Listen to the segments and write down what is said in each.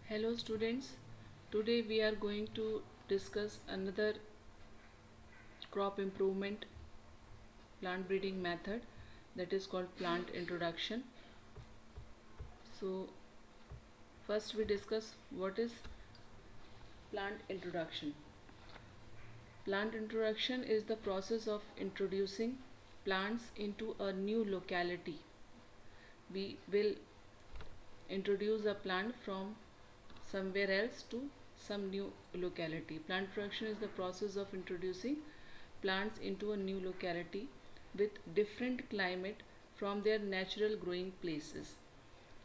Hello students, today we are going to discuss another crop improvement plant breeding method that is called plant introduction. So first we discuss what is plant introduction. Plant introduction is the process of introducing plants into a new locality. We will introduce a plant from somewhere else to some new locality. Plant introduction is the process of introducing plants into a new locality with different climate from their natural growing places.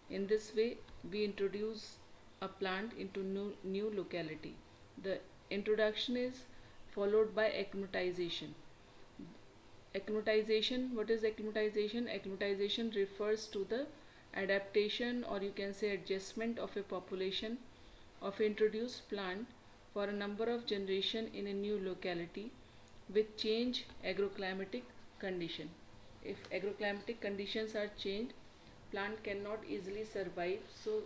In this way, we introduce a plant into new locality. The introduction is followed by acclimatization. Acclimatization, what is acclimatization? Acclimatization refers to the adaptation, or you can say adjustment, of a population of introduced plant for a number of generation in a new locality with change agroclimatic condition. If agroclimatic conditions are changed, plant cannot easily survive, so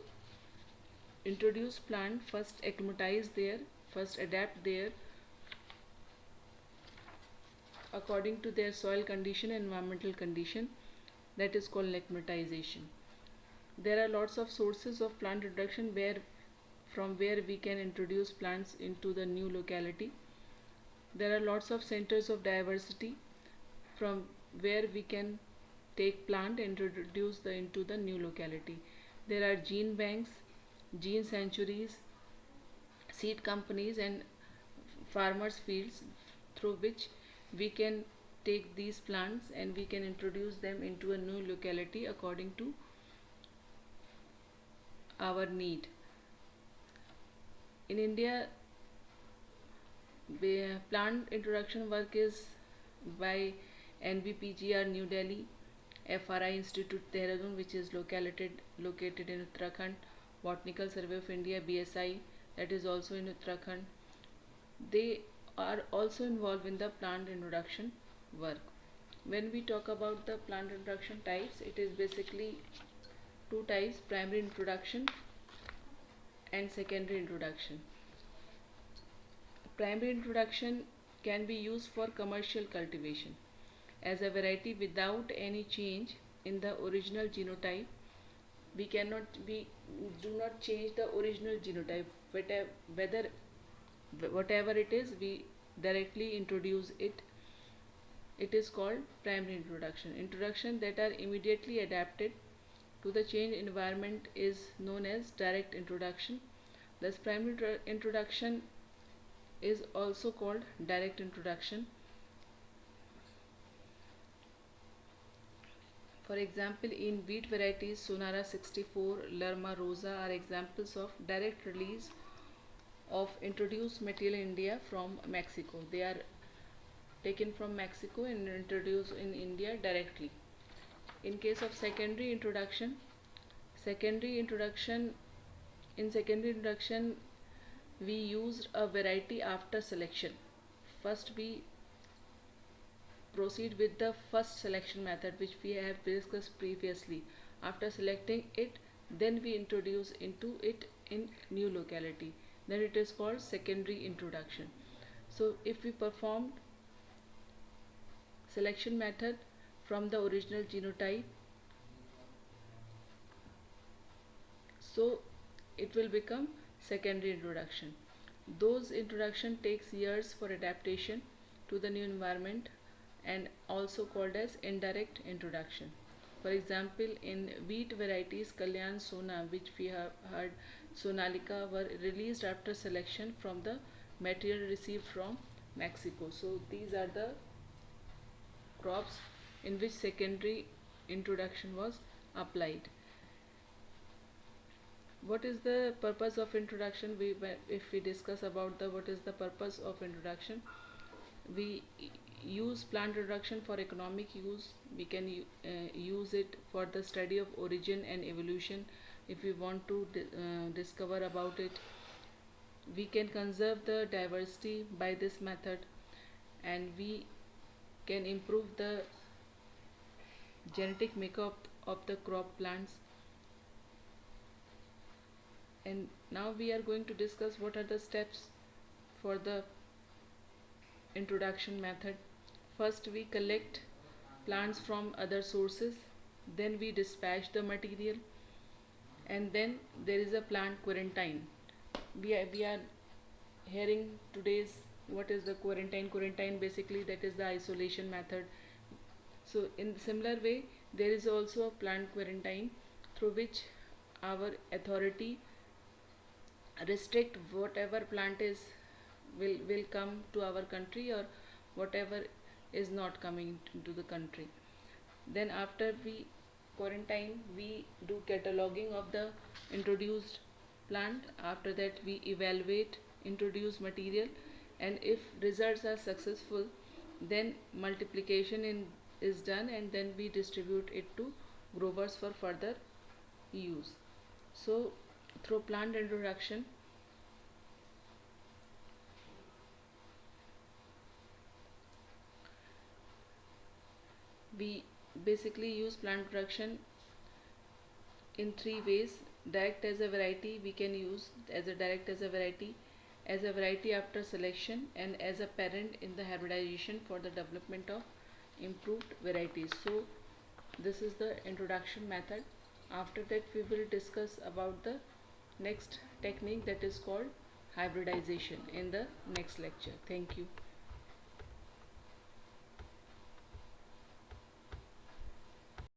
introduced plant first acclimatize there, first adapt there according to their soil condition and environmental condition. That is called acclimatization. There are lots of sources of plant introduction from where we can introduce plants into the new locality. There are lots of centers of diversity from where we can take plant and introduce into the new locality. There are gene banks, gene sanctuaries, seed companies, and farmers fields through which we can take these plants and we can introduce them into a new locality according to our need. In India, plant introduction work is by NBPGR New Delhi, FRI Institute Dehradun, which is located in Uttarakhand, Botanical Survey of India BSI, that is also in Uttarakhand. They are also involved in the plant introduction work. When we talk about the plant introduction types, it is basically two types: primary introduction and secondary introduction. Primary introduction can be used for commercial cultivation as a variety without any change in the original genotype. We do not change the original genotype, whether whatever it is, we directly introduce it. It is called primary introduction. Introduction that are immediately adapted to the changed environment is known as direct introduction. Thus primary introduction is also called direct introduction. For example, in wheat varieties, Sonara 64, Lerma Rosa are examples of direct release of introduced material in India from Mexico. They are taken from Mexico and introduced in India directly. In case of secondary introduction, in secondary introduction, we used a variety after selection. First, we proceed with the first selection method, which we have discussed previously. After selecting it, then we introduce into it in new locality. Then it is called secondary introduction. So if we performed selection method from the original genotype, so it will become secondary introduction. Those introduction takes years for adaptation to the new environment and also called as indirect introduction. For example, in wheat varieties Kalyan Sona, which we have heard, Sonalika, were released after selection from the material received from Mexico. So these are the crops in which secondary introduction was applied. What is the purpose of introduction? If we discuss about the what is the purpose of introduction, we use plant introduction for economic use. We can use it for the study of origin and evolution. If we want to discover about it, we can conserve the diversity by this method, and we can improve the genetic makeup of the crop plants, And now we are going to discuss what are the steps for the introduction method. First we collect plants from other sources, then we dispatch the material, and then there is a plant quarantine. We are hearing today's what is the quarantine basically that is the isolation method. So in similar way there is also a plant quarantine through which our authority restrict whatever plant is will come to our country or whatever is not coming into the country. Then after we quarantine we do cataloging of the introduced plant. After that we evaluate introduced material, and if results are successful then multiplication is done, and then we distribute it to growers for further use. So through plant introduction we basically use plant production in three ways. Direct as a variety we can use as a direct as a variety after selection, and as a parent in the hybridization for the development of improved varieties. So this is the introduction method. After that we will discuss about the next technique that is called hybridization in the next lecture. Thank you.